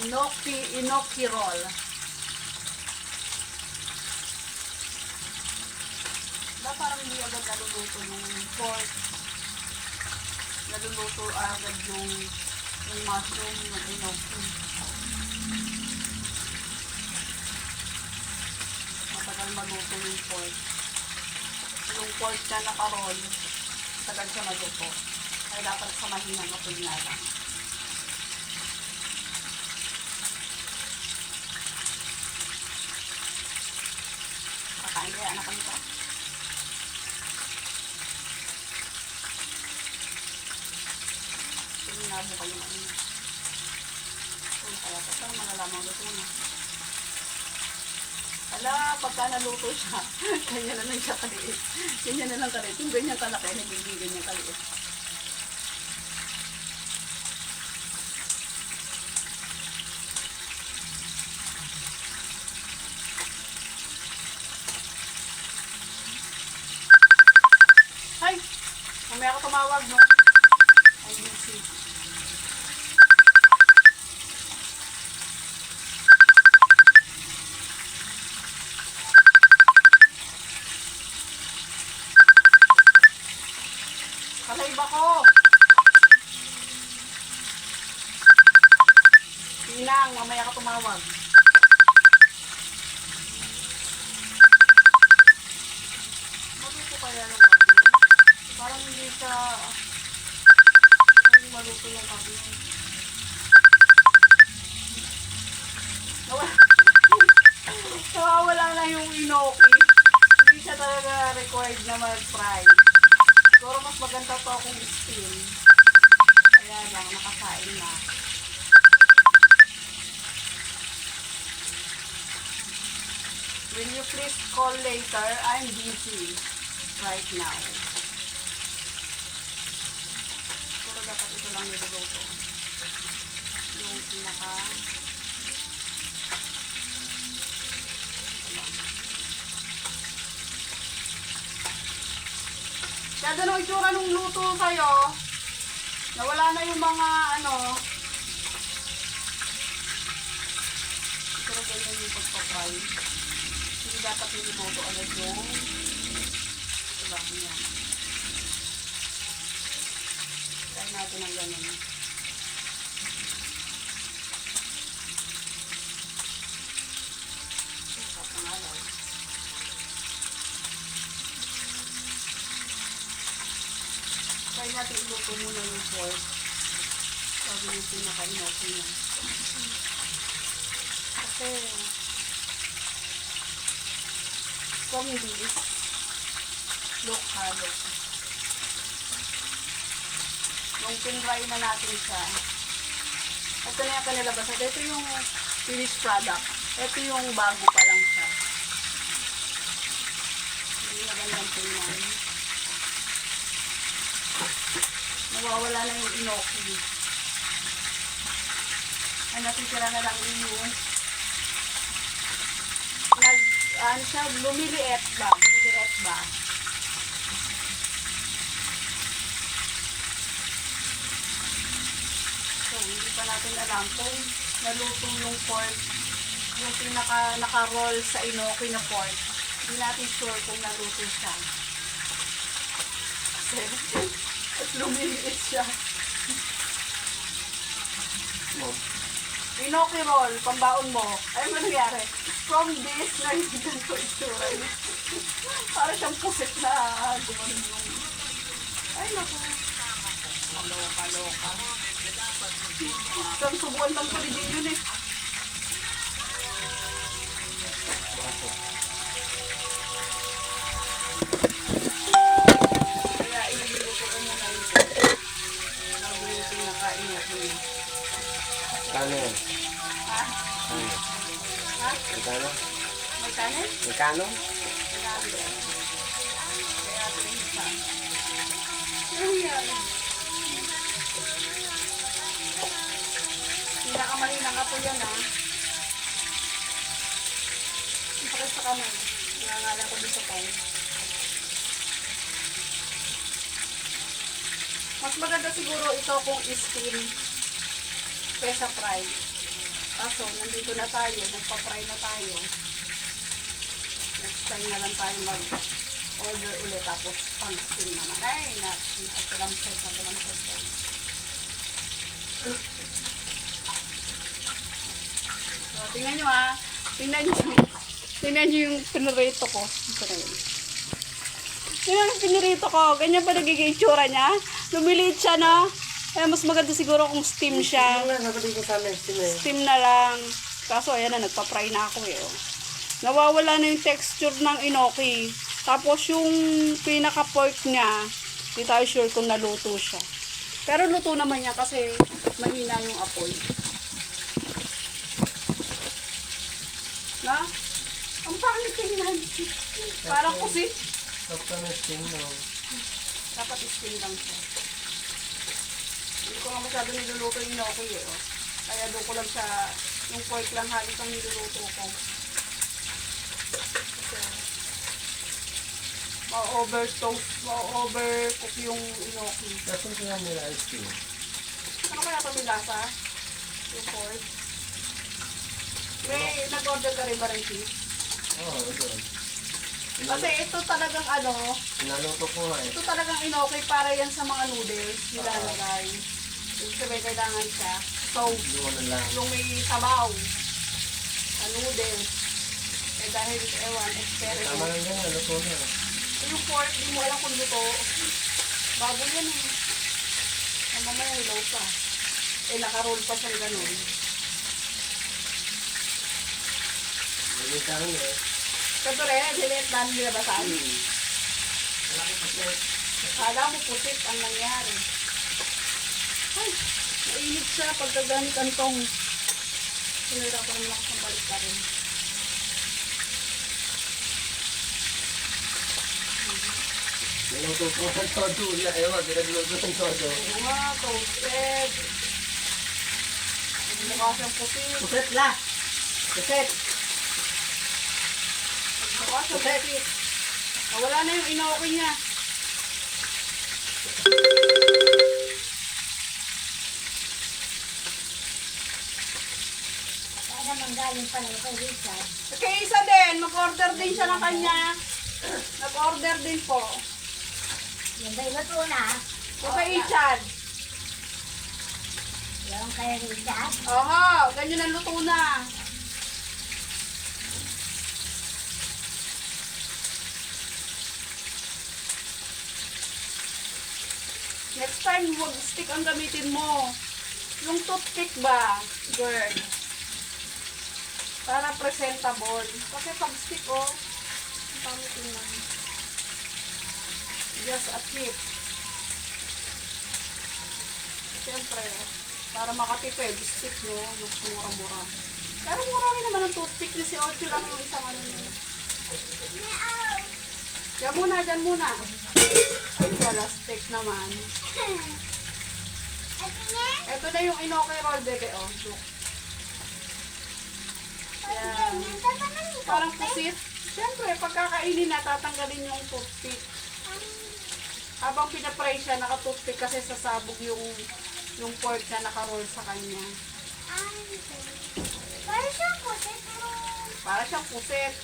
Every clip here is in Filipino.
enoki roll. Parang hindi agad naluluto yung pork. Naluluto agad yung mushroom, yung enoki. Matagal maluto yung pork. Yung pork na naka-roll, matagal siya maluto. Kaya dapat sa mahinang apoy nga lang. Kakain kaya anak nito. Nabo kayo na ina. Kaya parang malalamang luto na. Ala, pagka naluto siya, ganyan na lang siya kaliit. Ganyan na lang kaliit. Yung ganyan kalaki, nagiging ganyan kaliit. Ay! Mamaya ako tumawag, no? Ay, busy. Kalaiba ko. Pinang, mamaya ka tumawag. Maluto kaya ng kabi? Parang hindi siya maluto yung kabi. Nawawala na yung enoki. Hindi siya talaga required na mag-fry. Siguro mas maganda to kung steam. Kaya lang, nakasain na. Will you please call later? I'm busy right now. Siguro dapat ito lang niluluto. Yung pinaka... Kaya ganun itsura nung luto sa'yo. Nawala na yung mga ano. Siguro ganyan yung pagpapay. Hindi dapat nililuto agad yung ito lang yan. Try natin ang ganun. Sarap ng alay. Try natin iluto muna yung pork. Sabi yung pinaka-inoki niya. Kasi from this, look halo. Nung pinry na natin siya, ito na yung kanilabasan. Ito yung finished product. Ito yung bago pa lang siya. Hindi na gandang tingnan. Nawawala na yung enoki. Ang natitira na lang yung ano siya, lumiliit ba? Lumiliit ba? So, hindi pa natin alam kung naluto yung pork, yung naka-roll sa enoki na pork. Hindi natin sure kung naluto siya. Kasi, lumiliit siya. Enoki roll, pambaon mo. Ay, ano nangyari? From this, naibigan ko itsura niya. Para siyang pusit na gumanon yung... Ay, naku. Kaloka. Isang subuan ng paligid yun eh. Kaya iniluto ko muna ito. Nabuti na kain natin. Kano yan? Ha? Ha? Magkano? May kanin? Magkano? Grabe. Kaya ito yung isa. Ano yan? Pinakamahinang apo yan ha. Ipakas sa kamay. Nangangalan ko dito tayo. Mas maganda siguro ito kung steam kesa fry. Kaso, nandito na tayo, nagpa-fry na tayo. Next time na lang tayo mag-order ulit, tapos pang-steam naman. Ay, nakalamsay tayo. So, tingnan nyo ha. Tingnan nyo yung pinirito ko. Ito na yun. Tingnan yung pinirito ko. Ganyan pa nagiging itsura niya. Lumiliit siya, no? Eh, mas maganda siguro kung steam siya. Steam na lang. Kaso, ayan na, nagpa-fry na ako eh. Oh. Nawawala na yung texture ng inoki. Tapos, yung pinaka-pork niya, hindi tayo sure kung naluto siya. Pero luto naman niya kasi mahina yung apoy. Na? Ang pangit tingnan. Parang kusit. Dapat steam lang siya. Hindi ko nga masyado niluluto yung inoki eh. Oh. Kaya doon ko lang siya, yung pork lang halos ang niluluto ko. Kasi, ma-overcook yung inoki. Nasaan kaya nila ice cream? Ano kaya ito may lasa? Yung pork? May nag-order ka rin ba rin, Chief? Oo, doon. Kasi ito talagang ano, Pinaluto ko nga eh. ito talagang inoki para yan sa mga noodles nilalagay. Ibig sabihin kailangan siya. So, Doon na lang. yung may sabaw sa noodles. Eh dahil, ewan, Tama experiment. lang yan, luto na. Yung pork, di mo alam kung luto. Bago yan eh. Ang mamaya hilaw pa. Eh, nakaroll pa siyang ganun. Nagitang eh. Kato rin, diliit na nilabasan. Malaki pa siya. Kala mo pusit ang nangyari. Ay, mainit siya pagkagamit ang tong. Sinira ko naman ako sa balik ka rin. Niluto ko ng todo. Ewan, pinagluto ng todo. Mga toasted. Mukha siyang pusit. Puset la! Puset! Mukha siyang pusit. Nawala na yung inoki niya. Kaya naman galing pala kay Richard. Kaya isa din, mag-order din siya ng kanya. Nag-order din po. Yung ba iluto na? O kay Ichad. Yung kay Richard. Oho, ganyan ang luto na. Next time, wag stick ang gamitin mo. Yung toothpick ba, girl? Para presentable. Kasi pag stick, oh, ang pangit lang. Just a tip. Siyempre, para makatipid, stick, no? Mas mura-mura. Pero mura rin naman ang toothpick ni si Ocho lang yung isang ano niya. Diyan muna, dyan muna. Ay, wala stick naman. Ito na yung inoki roll, bebe, oh. Look. Yan. Parang pusit. Siyempre, pagkakainin na, tatanggalin yung toothpick. Habang pinapray siya, naka-toothpick kasi sasabog yung pork na naka-roll sa kanya. Para siyang pusit, pero Para siyang pusit.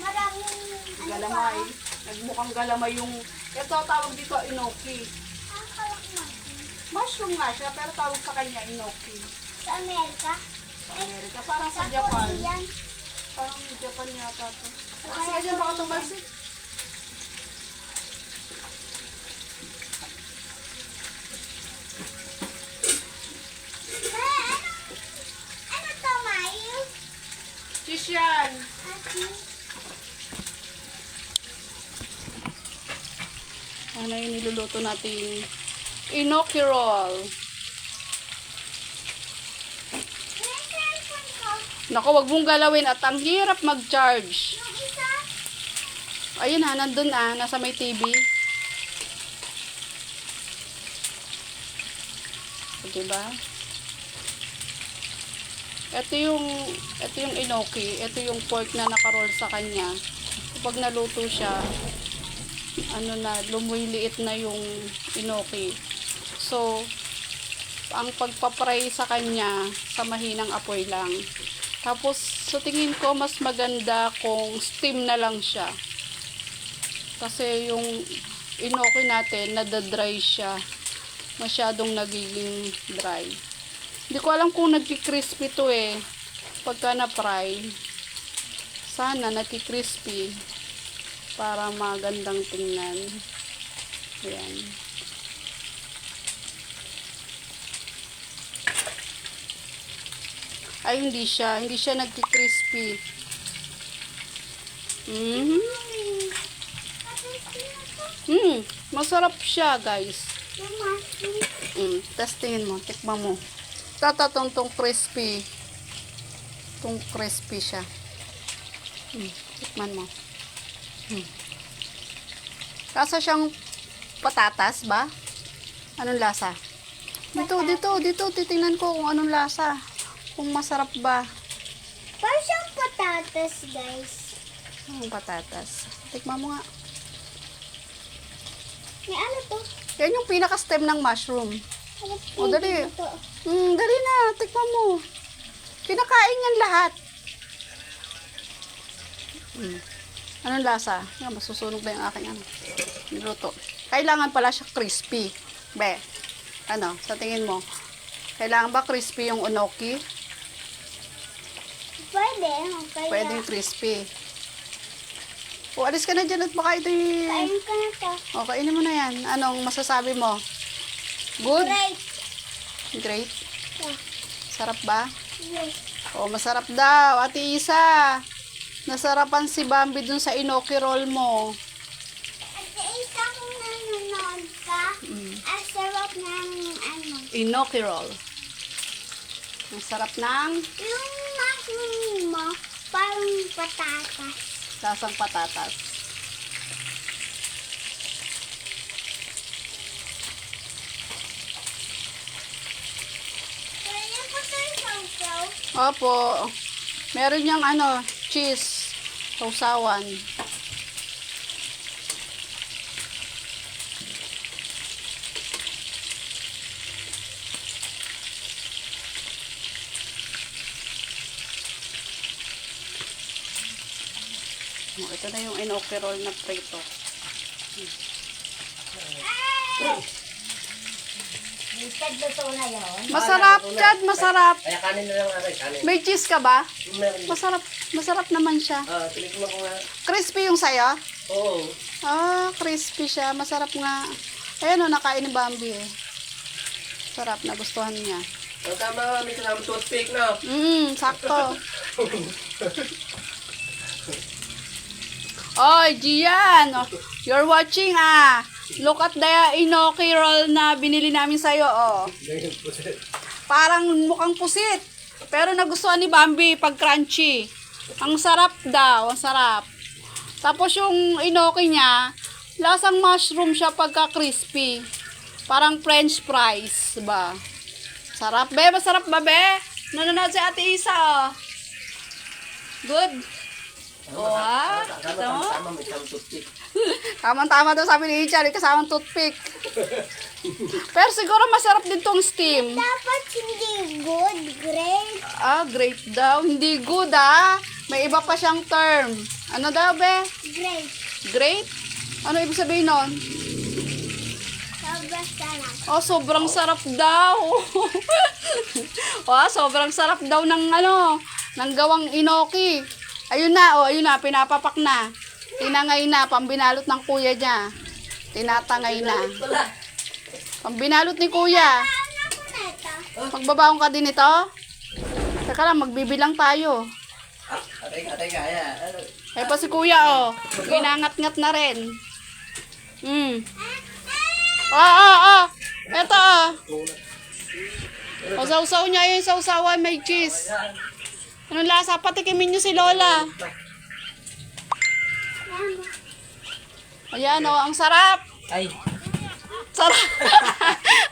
maraming Galamay. Nagmukhang galamay yung... Ito, tawag dito, inoki. Ang kalak natin. Mushroom nga siya, pero tawag sa kanya, inoki. Sa Amerika. Sa Amerika. Parang sa Sa Japan. Korean. Parang sa Japan yata to. Kasi ganyan baka tumalsik. Ano to, Mayu? Cheese yan. Ano yung niluluto natin? Inoki roll. May cellphone ko. Naku, wag mong galawin at ang hirap mag-charge. Yung isa, Ayun ha, nandun nasa may TV. O, diba? Ito yung inoki. Ito yung pork na nakaroll sa kanya. Kapag naluto siya, lumiliit na yung inoki. So, ang pagpapray sa kanya, sa mahinang apoy lang. Tapos, sa tingin ko, mas maganda kung steam na lang siya. Kasi yung inoki natin, nadadry siya. Masyadong nagiging dry. Hindi ko alam kung nagki-crispy to eh. Pagka na-fry, sana nagki-crispy para magandang tingnan. Ayan. Ay, hindi siya. Hindi siya nagki-crispy. Masarap siya, guys. Testingin mo. Tikman mo. Tong crispy. Tong crispy siya. Tikman mo. Lasa siyang patatas ba? Anong lasa? Dito. Titingnan ko kung anong lasa. Kung masarap ba. Parang siyang patatas, guys. Ang patatas. Tikman mo nga. May ano to? Yan yung pinaka-stem ng mushroom. Ano O, dali. to? Dali na. Tikman mo. Kinakain yan lahat. Anong lasa? Yan, masusunog ba yung aking niluto? Kailangan pala siya crispy. Be, ano, sa tingin mo? Kailangan ba crispy yung unoki? Pwede. Kaya, Pwede yung crispy. O, alis ka na dyan at baka ito kain ko na to. O, kainin mo na yan. Anong masasabi mo? Good? Great. Great? Yeah. Sarap ba? Yes. O, masarap daw. Ate Isa, nasarapan si Bambi dun sa inoki roll mo. At isang nanonood ka, ang sarap ng ano. Inoki roll. Ang sarap ng Yung mushroom mo, parang patatas. lasang patatas. Pwede po tayo sausaw. Opo. Meron niyang cheese. Sausawan. Ito na yung inoki roll na prito. Minsan luto na yun. Masarap, Chad, masarap. Kaya kanin na lang kanin. May cheese ka ba? Meron. Masarap, masarap naman siya. Tinikman ko nga. Crispy yung sayo? Oo. Crispy siya. Masarap nga. Ayan o, nakain ni Bambi eh. Sarap, nagustuhan niya. Tama, may kasama toothpick na. Sakto. Oy, Gian! You're watching Look at the inoki roll na binili namin sa'yo, Parang mukhang pusit. Pero nagustuhan ni Bambi pag crunchy. Ang sarap daw, ang sarap. Tapos yung inoki niya, lasang mushroom siya pagka crispy. Parang french fries, ba? Sarap, be. Masarap ba, be? Nanonood si Ate Isa, Good? Ito mo? Tama, may kasama toothpick. Tamang-tama daw sabi ni Richard, kasamang toothpick. Pero siguro masarap din tong steam. Dapat hindi good, great. Great daw. Hindi good, May iba pa siyang term. Ano daw, be? Great. Great? Ano ibig sabihin nun? Sobrang sarap. Sobrang sarap daw. Sobrang sarap daw ng ng gawang inoki. Ayun na, pinapapak na. Tinangay na, pambinalot ng kuya niya. Tinatangay na. Pambinalot ni kuya. Ano ko na ito? Magbabaon ka din ito? Teka lang, magbibilang tayo. Atay kaya. Ay pa si kuya, ginangat-ngat na rin. Eto, sausaw niya yung sausawan, may cheese. Anong lasa? Patikimin niyo si Lola. Ayan, ang sarap. Ay. Sarap.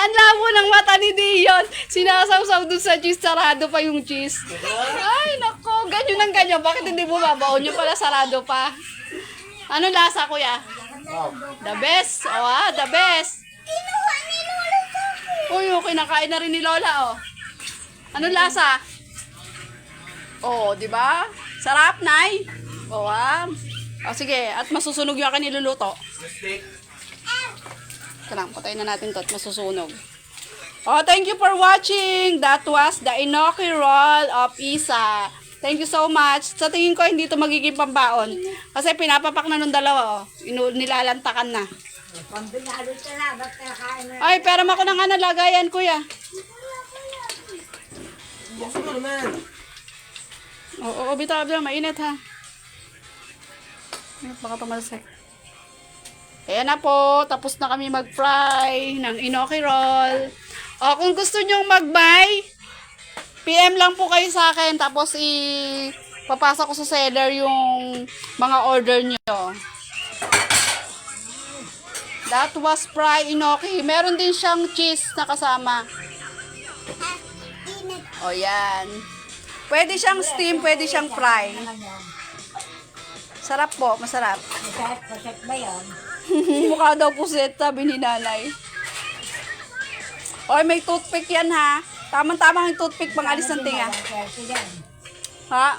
Ang labo ng mata ni Dion. Sinasawsaw dun sa cheese, sarado pa yung cheese. Ay, nako, ganyan ang ganyan. Bakit hindi mo babaon yung pala sarado pa? Anong lasa, kuya? The best. The best. Kinuha ni Lola sa akin. Uy, kinakain na rin ni Lola, Anong lasa? Oh, di ba? Sarap, Nay. Oh, oh, sige. At masusunog yung akin niluluto. Mistake. Ito lang, patayin na natin to at masusunog. Oh, thank you for watching. That was the Inoki roll of Isa. Thank you so much. Sa tingin ko, hindi ito magiging pambaon. Kasi pinapapak na nung dalawa, oh. Nilalantakan na. Pambinalo ka na, ba't nakain na? Ay, pero ako na nga nalagayan, kuya. Buksan mo naman. Oo, bitaw, mainit ha. Baka tumalsik. Ayan na po, tapos na kami mag-fry ng Inoki roll. O, kung gusto nyong mag-buy, PM lang po kayo sa akin, tapos papasa ko sa seller yung mga order nyo. That was fry Inoki. Meron din siyang cheese na kasama. O, yan. Pwede siyang steam, pwede siyang fry. Sarap po, masarap. Masarap ba yun? Mukha daw puset, sabi ni nanay. Oy, may toothpick yan ha. Tamang-tamang yung toothpick pang alis ng tinga. Ha?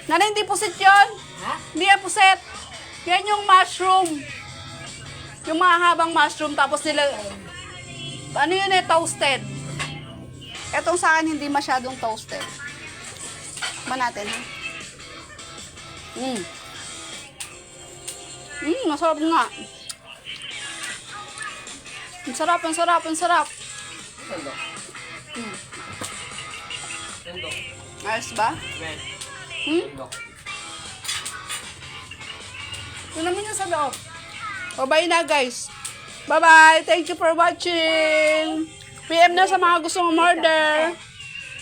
Nanay, hindi puset yun. Ha? Hindi yan puset. Yan yung mushroom. Yung mahabang mushroom, tapos nila, ano yun eh, toasted. Etong sa akin, hindi masyadong toasted. Tikman natin ha. Masarap nga. Ang sarap, ang sarap, ang sarap. Sandok. Sandok. Ayos ba? Men. Sandok. Ito naman yung sa loob. Bye na guys. Bye-bye. Thank you for watching. PM na sa mga gustong umorder.